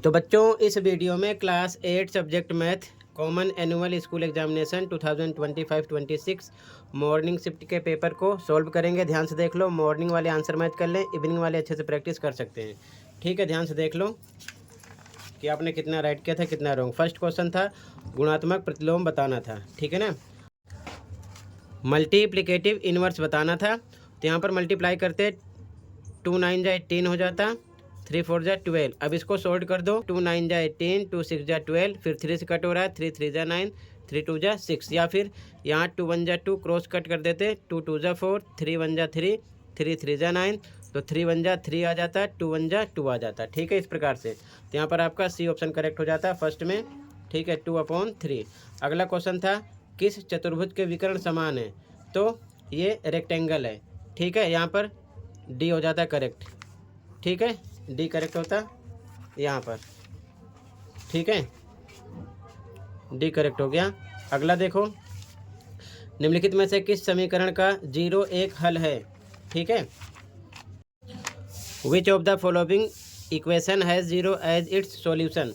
तो बच्चों इस वीडियो में class 8 subject math common annual school examination 2025-26 morning shift के पेपर को सॉल्व करेंगे। ध्यान से देख लो, मॉर्निंग वाले आंसर मैथ कर लें, इवनिंग वाले अच्छे से प्रैक्टिस कर सकते हैं। ठीक है, ध्यान से देख लो कि आपने कितना राइट किया था, कितना रॉन्ग। फर्स्ट क्वेश्चन था गुणात्मक प्रतिलोम बताना था, ठीक है ना। मल्टीप्लिकेटिव इनवर्स बताना था, तो यहाँ पर मल्टीप्लाई करते 2 9 जा 18 हो जाता, 3 4 जा 12। अब इसको सॉल्व कर दो, 2 9 जा 18, 2 6 जा 12, फिर 3 से कट हो रहा है, 3 3 जा 9, 3 2 जा 6, या फिर यहाँ 2 1 जा 2 क्रॉस कट कर देते, 2 2 जा 4, 3 1 जा 3, 3 3 जा 9, तो 3 1 जा 3 आ जाता, 2 1 जा 2 आ जाता। ठीक है, इस प्रकार से तो यहाँ पर आपका सी ऑप्शन करेक्ट हो जाता फर्स्ट में। ठीक है, 2/3। अगला क्वेश्चन था किस चतुर्भुज के विकर्ण समान है, तो ये रेक्टेंगल है। ठीक है, यहाँ पर डी हो जाता करेक्ट। ठीक है, डी करेक्ट होता यहाँ पर। ठीक है, डी करेक्ट हो गया। अगला देखो, निम्नलिखित में से किस समीकरण का 0 एक हल है। ठीक है, which of the following equation has 0 as its solution.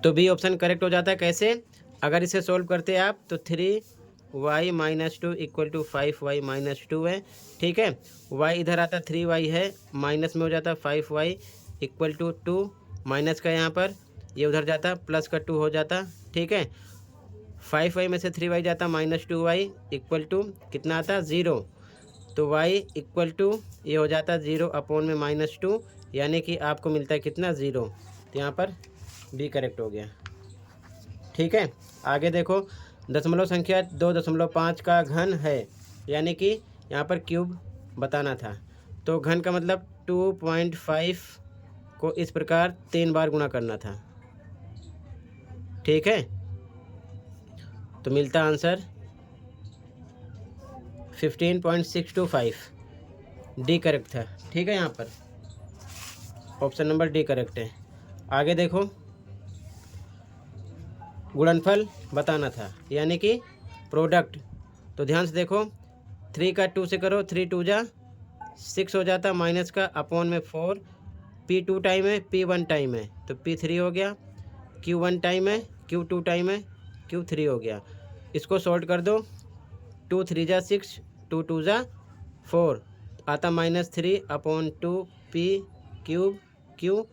तो बी ऑप्शन करेक्ट हो जाता है। कैसे, अगर इसे सोल्व करते आप तो 3y - 2 = 5y - 2 है। ठीक है, y इधर आता 3y है, माइनस में हो जाता 5y = 2, माइनस का यहाँ पर ये उधर जाता, प्लस का 2 हो जाता। ठीक है, 5y में से 3y जाता, -2y = कितना आता 0, तो y = ये हो जाता 0/2, यानी कि आपको मिलता है कितना 0। तो यहाँ पर बी करेक्ट हो गया। ठीक है, आगे देखो, दशमलव संख्या 2.5 का घन है, यानी कि यहाँ पर क्यूब बताना था। तो घन का मतलब 2.5 को इस प्रकार 3 बार गुणा करना था। ठीक है, तो मिलता आंसर 15.625। डी करेक्ट था। ठीक है, यहाँ पर ऑप्शन नंबर डी करेक्ट है। आगे देखो, गुणनफल बताना था, यानी कि प्रोडक्ट। तो ध्यान से देखो, 3 का 2 से करो, 3 2 जा 6 हो जाता, माइनस का अपॉन में 4, P2 टाइम है, P1 टाइम है, तो P3 हो गया, Q1 टाइम है, Q2 टाइम है, Q3 हो गया। इसको सॉल्ट कर दो, 2 3 जा 6, 2 2 जा 4 आता, -3/2 P क्यूब Q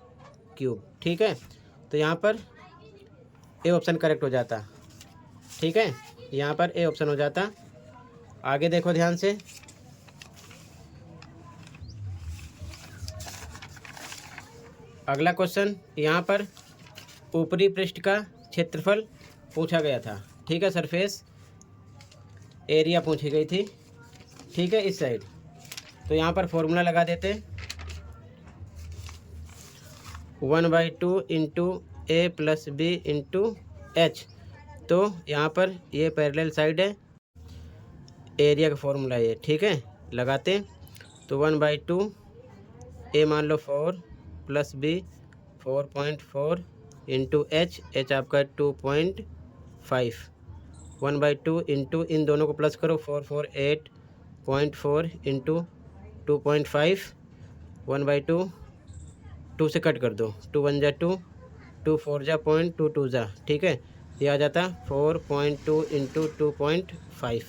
क्यूब। ठीक है, तो यहाँ पर ए ऑप्शन करेक्ट हो जाता। ठीक है, यहाँ पर ए ऑप्शन हो जाता। आगे देखो ध्यान से, अगला क्वेश्चन, यहाँ पर ऊपरी पृष्ठ का क्षेत्रफल पूछा गया था। ठीक है, सरफेस एरिया पूछी गई थी। ठीक है, इस साइड, तो यहाँ पर फॉर्मूला लगा देते, 1/2 × a + b × h। तो यहाँ पर ये पैरेलल साइड है, एरिया का फॉर्मूला ये। ठीक है, लगाते, तो 1/2 a मान लो 4 + b 4.4 × h, h आपका 2.5, 1/2 × इन दोनों को प्लस करो, 4 4 8.4 × 2.5, 1/2 2 से कट कर दो, 2 1 जा 2, 2 4 जा 0.22 जा। ठीक है, ये आ जाता 4.2 × 2.5।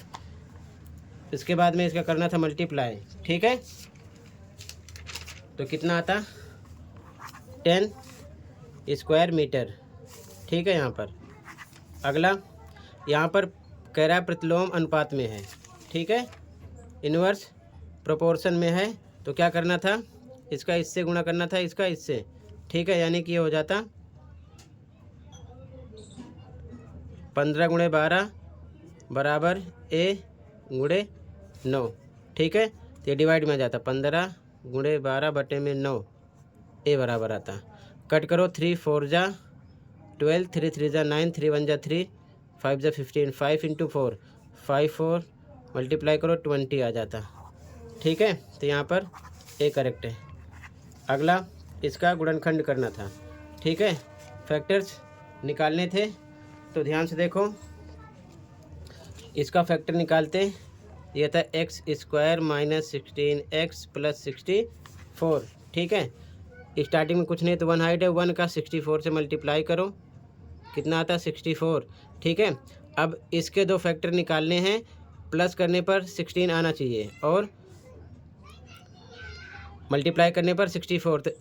इसके बाद में इसका करना था मल्टीप्लाई। ठीक है, तो कितना आता 10 स्क्वायर मीटर। ठीक है, यहाँ पर अगला, यहाँ पर कह रहा है प्रतिलोम अनुपात में है। ठीक है, इनवर्स प्रोपोर्शन में है, तो क्या करना था, इसका इससे गुणा करना था, इसका इससे। ठीक है, यानी कि ये हो जाता 15 × 12 बराबर a × 9। ठीक है, तो ये डिवाइड में आ जाता, 15 × 12/9 ए बराबर आता। कट करो, 3 4 जा 12, 3 3 जा 9, 3 1 जा 3, 5 जा 15, 5 × 4 5 4 मल्टीप्लाई करो 20 आ जाता। ठीक है, तो यहाँ पर ए करेक्ट है। अगला, इसका गुणनखंड करना था। ठीक है, फैक्टर्स निकालने थे, तो ध्यान से देखो, इसका फैक्टर निकालते, ये था x square minus 16x plus 64। ठीक है, स्टार्टिंग में कुछ नहीं तो 1 हाइट है, 1 का 64 से मल्टीप्लाई करो, कितना आता है 64। ठीक है, अब इसके दो फैक्टर निकालने हैं, प्लस करने पर 16 आना चाहिए और मल्टीप्लाई करने पर 64, तो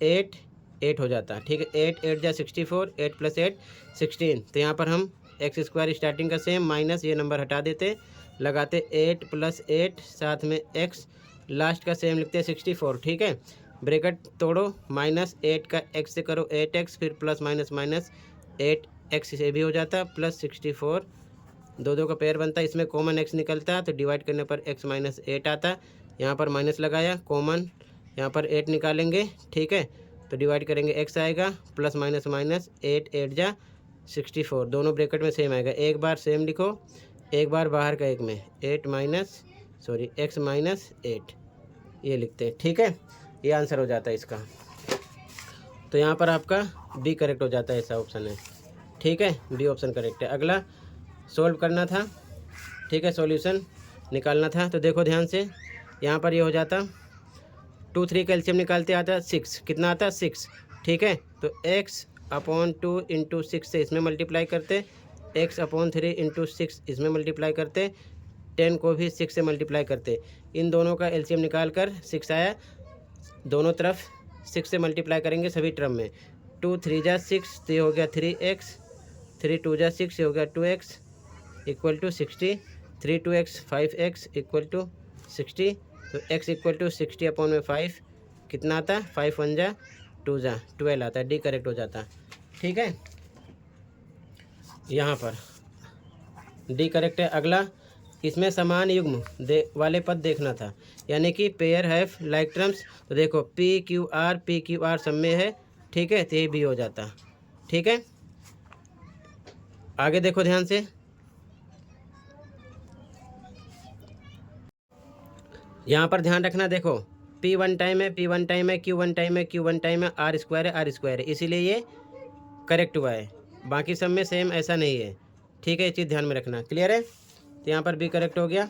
8 हो जाता है। ठीक है, 8 जा 64, 8 + 8 16। तो यहाँ पर हम एक्स स्क्वायर स्टार्टिंग का सेम माइनस ये नंबर हटा देते, लगाते 8 + 8 साथ में एक्स, लास्ट का सेम लिखते 64। ठीक है, ब्रैकेट तोड़ो, -8 का x से करो 8x, फिर प्लस माइनस माइनस 8x से भी हो जाता प्लस 64, दो का पेयर बनता है, इसमें कॉमन x निकलता है तो डिवाइड करने पर x - 8 आता। यहाँ पर माइनस लगाया, कॉमन यहाँ पर 8 निकालेंगे। ठीक है, तो डिवाइड करेंगे x आएगा, प्लस माइनस माइनस 8 जा 64, दोनों ब्रैकेट में सेम आएगा। एक बार सेम लिखो, एक बार बाहर का एक में, x - 8 ये लिखते हैं। ठीक है, ये आंसर हो जाता है इसका। तो यहाँ पर आपका बी करेक्ट हो जाता है, ऐसा ऑप्शन है। ठीक है, बी ऑप्शन करेक्ट है। अगला सोल्व करना था। ठीक है, सॉल्यूशन निकालना था। तो देखो ध्यान से, यहाँ पर ये हो जाता 2 3 का एलसीएम निकालते आता 6, कितना आता 6। ठीक है, तो x/2 × 6 से इसमें मल्टीप्लाई करते, x/3 × 6 इसमें मल्टीप्लाई करते, 10 को भी 6 से मल्टीप्लाई करते। इन दोनों का एलसीएम निकाल कर 6 आया, दोनों तरफ 6 से मल्टीप्लाई करेंगे सभी टर्म में। 2 3 जा 6, तो ये हो गया 3x, 3 2 जा 6, ये हो गया 2x = 60, 3 2x 5x = 60। तो x = 60/5 कितना आता है, 5 1 जा 2 जा 12 आता है, डी करेक्ट हो जाता है। ठीक है, यहाँ पर डी करेक्ट है। अगला, इसमें समान युग्म वाले पद देखना था, यानी कि पेयर हैव लाइक टर्म्स। तो देखो PQR सब में है। ठीक है, तो ये भी हो जाता। ठीक है, आगे देखो ध्यान से, यहाँ पर ध्यान रखना। देखो P 1 टाइम है, P 1 टाइम है, Q 1 टाइम है, Q 1 टाइम है, R स्क्वायर है, R स्क्वायर है, इसीलिए ये करेक्ट हुआ है। बाकी सब में सेम ऐसा नहीं है। ठीक है, ये चीज़ ध्यान में रखना। क्लियर है, तो यहाँ पर भी करेक्ट हो गया।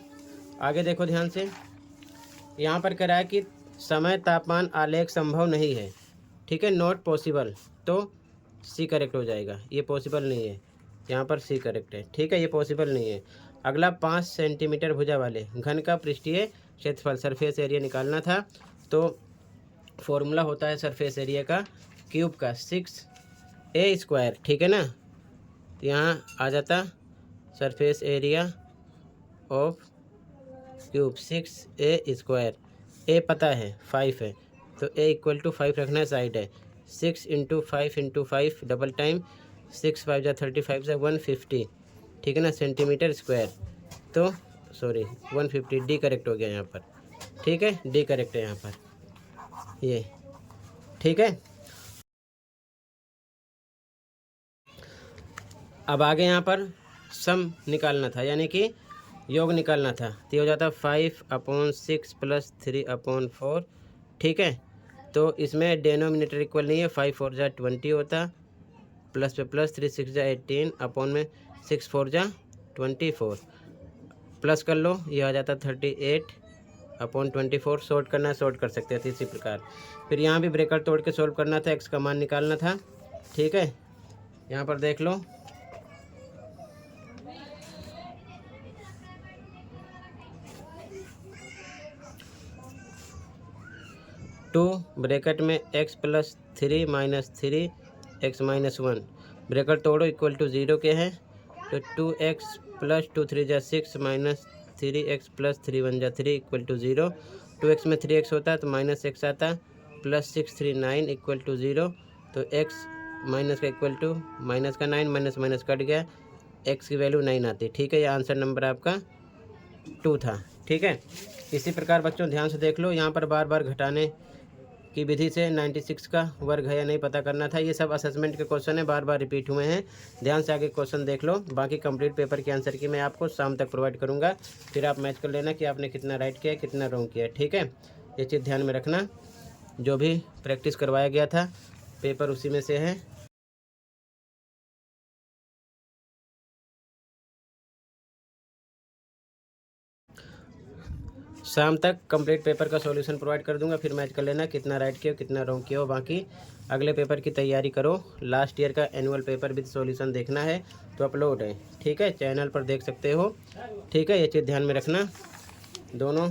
आगे देखो ध्यान से, यहाँ पर कह रहा है कि समय तापमान आलेख संभव नहीं है। ठीक है, नॉट पॉसिबल, तो सी करेक्ट हो जाएगा। ये पॉसिबल नहीं है, यहाँ पर सी करेक्ट है। ठीक है, ये पॉसिबल नहीं है। अगला, 5 सेंटीमीटर भुजा वाले घन का पृष्ठीय क्षेत्रफल सरफेस एरिया निकालना था। तो फॉर्मूला होता है सरफेस एरिया का क्यूब का 6a²। ठीक है ना, तो यहाँ आ जाता surface area of cube 6a²। ए पता है 5 है, तो a = 5 रखना है, साइड है। 6 × 5 × 5 डबल टाइम, 6 5 जा 35 जा 150। ठीक है ना, सेंटीमीटर स्क्वायर। तो सॉरी 150, डी करेक्ट हो गया यहाँ पर। ठीक है, डी करेक्ट है यहाँ पर ये। ठीक है, अब आगे यहाँ पर सम निकालना था, यानी कि योग निकालना था। तो ये हो जाता 5/6 + 3/4। ठीक है, तो इसमें डेनोमिनेटर इक्वल नहीं है, 5 4 जा 20 होता, प्लस पे प्लस 3 6 जा 18, अपॉन में 6 4 जा 24, प्लस कर लो, ये आ जाता 38/24। शॉर्ट करना है, शॉर्ट कर सकते हैं इसी प्रकार। फिर यहाँ भी ब्रेकर तोड़ के सोल्व करना था, एक्स का मान निकालना था। ठीक है, यहाँ पर देख लो, टू ब्रैकेट में x + 3 - 3 x - 1, ब्रैकेट तोड़ो, = 0 के हैं। तो 2x + 2 3 जा 6 - 3x + 3 1 जा 3 = 0। 2x में 3x होता है तो -x आता, +6 3 9 = 0। तो x माइनस का इक्वल टू माइनस का 9, माइनस कट गया, x की वैल्यू 9 आती। ठीक है, ये आंसर नंबर आपका 2 था। ठीक है, इसी प्रकार बच्चों ध्यान से देख लो, यहाँ पर बार बार घटाने की विधि से 96 का वर्ग है या नहीं पता करना था। ये सब असेसमेंट के क्वेश्चन है, बार बार रिपीट हुए हैं। ध्यान से आगे क्वेश्चन देख लो। बाकी कंप्लीट पेपर के आंसर की मैं आपको शाम तक प्रोवाइड करूंगा, फिर आप मैच कर लेना कि आपने कितना राइट किया, कितना रॉन्ग किया। ठीक है, ये चीज़ ध्यान में रखना। जो भी प्रैक्टिस करवाया गया था पेपर उसी में से है। शाम तक कंप्लीट पेपर का सॉल्यूशन प्रोवाइड कर दूंगा, फिर मैच कर लेना कितना राइट किया कितना रॉन्ग किया हो। बाकी अगले पेपर की तैयारी करो। लास्ट ईयर का एनुअल पेपर विद सॉल्यूशन देखना है तो अपलोड है, ठीक है, चैनल पर देख सकते हो, ठीक है। ये चीज़ ध्यान में रखना। दोनों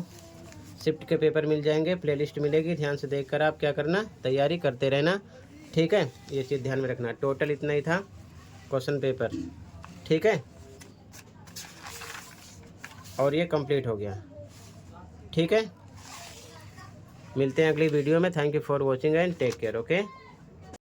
शिफ्ट के पेपर मिल जाएंगे, प्लेलिस्ट मिलेगी, ध्यान से देखकर आप क्या करना, तैयारी करते रहना, ठीक है। ये चीज़ ध्यान में रखना। टोटल इतना ही था क्वेश्चन पेपर, ठीक है, और ये कंप्लीट हो गया, ठीक है। मिलते हैं अगली वीडियो में। Thank you for watching and take care, okay.